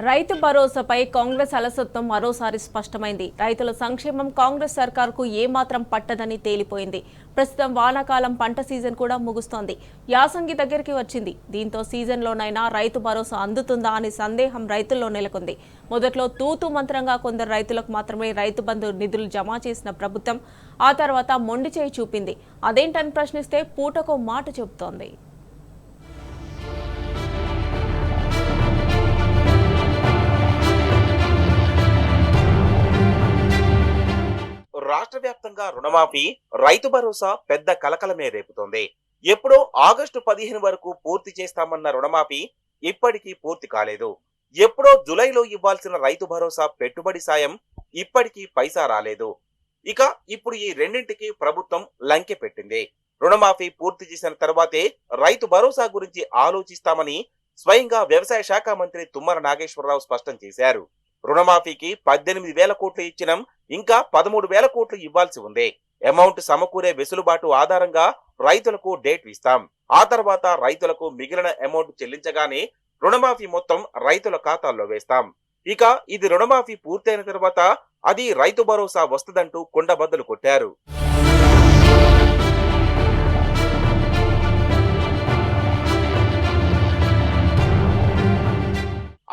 రైతు భరోసాపై కాంగ్రెస్ అలసత్వం మరోసారి స్పష్టమైంది. రైతుల సంక్షేమం కాంగ్రెస్ సర్కార్కు ఏమాత్రం పట్టదని తేలిపోయింది. ప్రస్తుతం వానాకాలం పంట సీజన్ కూడా ముగుస్తోంది. యాసంగి దగ్గరికి వచ్చింది. దీంతో సీజన్లోనైనా రైతు భరోసా అందుతుందా అని సందేహం రైతుల్లో నెలకొంది. మొదట్లో తూతూ మంత్రంగా కొందరు రైతులకు మాత్రమే రైతు బంధు నిధులు జమ చేసిన ప్రభుత్వం ఆ తర్వాత మొండి చేయి చూపింది. అదేంటని ప్రశ్నిస్తే పూటకో మాట చెబుతోంది. రాష్ట్ర వ్యాప్తంగా రుణమాఫీ, రైతు భరోసా పెద్ద కలకలమే రేపుతోంది. ఎప్పుడో ఆగస్టు 15 వరకు పూర్తి చేస్తామన్న రుణమాఫీ ఇప్పటికీ పూర్తి కాలేదు. ఎప్పుడో జులైలో ఇవ్వాల్సిన రైతు భరోసా పెట్టుబడి సాయం ఇప్పటికీ పైసా రాలేదు. ఇక ఇప్పుడు ఈ రెండింటికి ప్రభుత్వం లంకె పెట్టింది. రుణమాఫీ పూర్తి చేసిన తర్వాతే రైతు భరోసా గురించి ఆలోచిస్తామని స్వయంగా వ్యవసాయ శాఖ మంత్రి తుమ్మల నాగేశ్వరరావు స్పష్టం చేశారు. రుణమాఫీకి 18,000 కోట్లు ఇచ్చినం, ఇంకా 13,000 కోట్లు ఇవ్వాల్సి ఉంది. అమౌంట్ సమకూరే వెసులుబాటు ఆధారంగా రైతులకు డేట్ ఇస్తాం. ఆ తర్వాత రైతులకు మిగిలిన అమౌంట్ చెల్లించగానే రుణమాఫీ మొత్తం రైతుల ఖాతాల్లో వేస్తాం. ఇక ఇది రుణమాఫీ పూర్తయిన తర్వాత అది రైతు భరోసా వస్తదంటూ కుండబద్దలు కొట్టారు.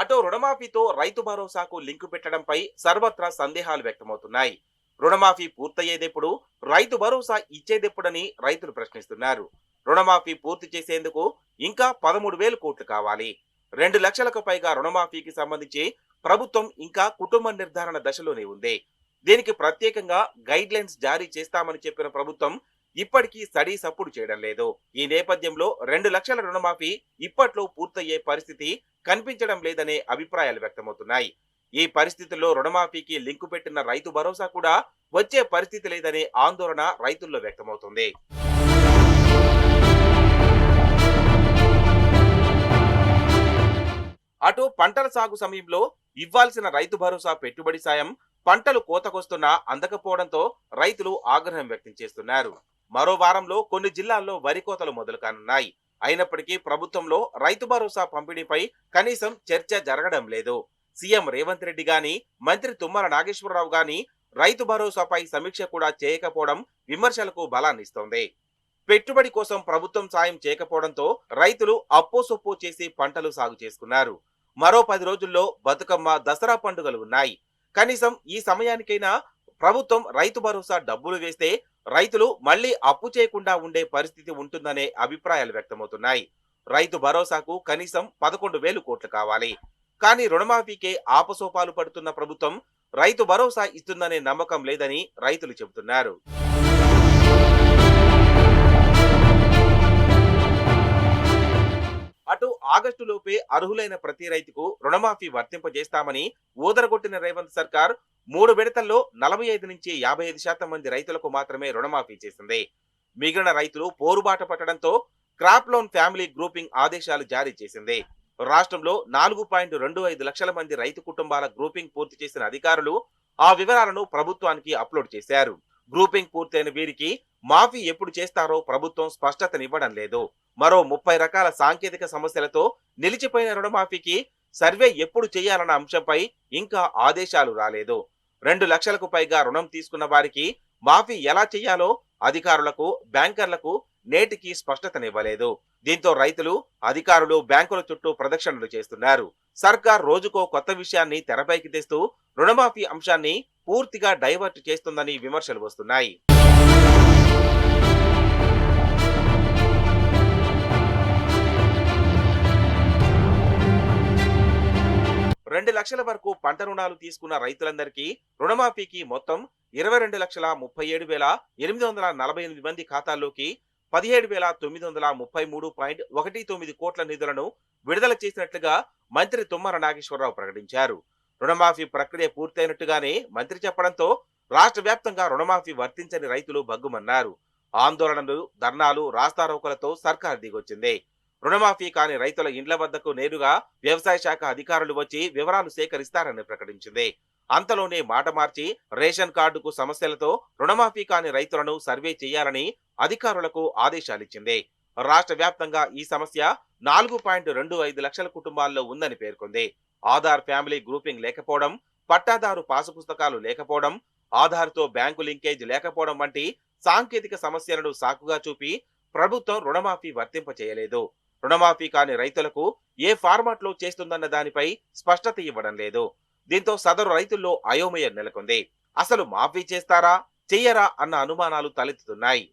అటు రుణమాఫీతో రైతు భరోసాకు లింకు పెట్టడంపై సర్వత్రా సందేహాలు వ్యక్తమవుతున్నాయి. రుణమాఫీ పూర్తయ్యేదెప్పుడు, రైతు భరోసా ఇచ్చేదెప్పుడని రైతులు ప్రశ్నిస్తున్నారు. రుణమాఫీ పూర్తి చేసేందుకు ఇంకా 13,000 కోట్లు కావాలి. 2 లక్షలకు పైగా రుణమాఫీకి సంబంధించి ప్రభుత్వం ఇంకా కుటుంబ నిర్ధారణ దశలోనే ఉంది. దీనికి ప్రత్యేకంగా గైడ్ లైన్స్ జారీ చేస్తామని చెప్పిన ప్రభుత్వం ఇప్పటికీ స్టడీ సప్పుడు చేయడం లేదు. ఈ నేపథ్యంలో 2 లక్షల రుణమాఫీ ఇప్పట్లో పూర్తయ్యే పరిస్థితి కనిపించడం లేదనే అభిప్రాయాలు వ్యక్తమవుతున్నాయి. ఈ పరిస్థితుల్లో రుణమాఫీకి లింకు పెట్టిన రైతు భరోసా కూడా వచ్చే పరిస్థితి లేదనే ఆందోళన రైతుల్లో వ్యక్తమవుతుంది. అటు పంటల సాగు సమయంలో ఇవ్వాల్సిన రైతు భరోసా పెట్టుబడి సాయం పంటలు కోతకొస్తున్నా అందకపోవడంతో రైతులు ఆగ్రహం వ్యక్తం చేస్తున్నారు. మరో వారంలో కొన్ని జిల్లాల్లో వరి కోతలు మొదలు కానున్నాయి. అయినప్పటికీ ప్రభుత్వంలో రైతు భరోసా పంపిణీపై కనీసం చర్చ జరగడం లేదు. సీఎం రేవంత్ రెడ్డి గాని, మంత్రి తుమ్మల నాగేశ్వరరావు గాని రైతు భరోసాపై సమీక్ష కూడా చేయకపోవడం విమర్శలకు బలాన్నిస్తోంది. పెట్టుబడి కోసం ప్రభుత్వం సాయం చేయకపోవడంతో రైతులు అప్పోసొప్పో చేసి పంటలు సాగు చేసుకున్నారు. మరో 10 రోజుల్లో బతుకమ్మ, దసరా పండుగలు ఉన్నాయి. కనీసం ఈ సమయానికైనా ప్రభుత్వం రైతు భరోసా డబ్బులు వేస్తే రైతులు మళ్లీ అప్పు చేయకుండా ఉండే పరిస్థితి ఉంటుందనే అభిప్రాయాలు వ్యక్తమవుతున్నాయి. రైతు భరోసాకు కనీసం 11,000 కోట్లు కావాలి. కానీ రుణమాఫీకే ఆపసోపాలు పడుతున్న ప్రభుత్వం రైతు భరోసా ఇస్తుందనే నమ్మకం లేదని రైతులు చెబుతున్నారు. అటు ఆగస్టులోపే అర్హులైన ప్రతి రైతుకు రుణమాఫీ వర్తింపజేస్తామని ఊదరగొట్టిన రేవంత్ సర్కార్ 3 విడతల్లో 45 నుంచి 55% మంది రైతులకు మాత్రమే రుణమాఫీ చేసింది. మిగిలిన రైతులు పోరుబాట పట్టడంతో క్రాప్ లోన్ ఫ్యామిలీ గ్రూపింగ్ ఆదేశాలు జారీ చేసింది. రాష్ట్రంలో 4.25 లక్షల మంది రైతు కుటుంబాల గ్రూపింగ్ పూర్తి చేసిన అధికారులు ఆ వివరాలను ప్రభుత్వానికి అప్లోడ్ చేశారు. గ్రూపింగ్ పూర్తయిన వీరికి మాఫీ ఎప్పుడు చేస్తారో ప్రభుత్వం స్పష్టతనివ్వడం లేదు. మరో 30 రకాల సాంకేతిక సమస్యలతో నిలిచిపోయిన రుణమాఫీకి సర్వే ఎప్పుడు చేయాలన్న అంశంపై ఇంకా ఆదేశాలు రాలేదు. 2 లక్షలకు పైగా రుణం తీసుకున్న వారికి మాఫీ ఎలా చేయాలో అధికారులకు, బ్యాంకర్లకు నేటికి స్పష్టతనివ్వలేదు. దీంతో రైతులు, అధికారులు బ్యాంకుల చుట్టూ ప్రదక్షిణలు చేస్తున్నారు. సర్కార్ రోజుకో కొత్త విషయాన్ని తెరపైకి తెస్తూ రుణమాఫీ అంశాన్ని పూర్తిగా డైవర్ట్ చేస్తుందని విమర్శలు వస్తున్నాయి. 2 లక్షల వరకు పంట రుణాలు తీసుకున్న రైతులందరికీ రుణమాఫీకి మొత్తం 22,37,848 మంది ఖాతాల్లోకి 17,933.19 కోట్ల నిధులను విడుదల చేసినట్లుగా మంత్రి తుమ్మల నాగేశ్వరరావు ప్రకటించారు. రుణమాఫీ ప్రక్రియ పూర్తయినట్టుగానే మంత్రి చెప్పడంతో రాష్ట్ర వ్యాప్తంగా రుణమాఫీ వర్తించని రైతులు బగ్గుమన్నారు. ఆందోళనలు, ధర్నాలు, రాస్తారోకలతో సర్కార్ దిగొచ్చింది. రుణమాఫీ కాని రైతుల ఇండ్ల వద్దకు నేరుగా వ్యవసాయ శాఖ అధికారులు వచ్చి వివరాలు సేకరిస్తారని ప్రకటించింది. అంతలోనే మాట మార్చి రేషన్ కార్డుకు సమస్యలతో రుణమాఫీ కాని రైతులను సర్వే చేయాలని అధికారులకు ఆదేశాలిచ్చింది. రాష్ట్ర వ్యాప్తంగా ఈ సమస్య 4.25 లక్షల కుటుంబాల్లో ఉందని పేర్కొంది. ఆధార్ ఫ్యామిలీ గ్రూపింగ్ లేకపోవడం, పట్టాదారు పాసు పుస్తకాలు లేకపోవడం, ఆధార్తో బ్యాంకు లింకేజ్ లేకపోవడం వంటి సాంకేతిక సమస్యలను సాకుగా చూపి ప్రభుత్వం రుణమాఫీ వర్తింప చేయలేదు. రుణమాఫీ కాని రైతులకు ఏ ఫార్మాట్లో చేస్తుందన్న దానిపై స్పష్టత ఇవ్వడం లేదు. దీంతో సదరు రైతుల్లో అయోమయం నెలకొంది. అసలు మాఫీ చేస్తారా చెయ్యరా అన్న అనుమానాలు తలెత్తుతున్నాయి.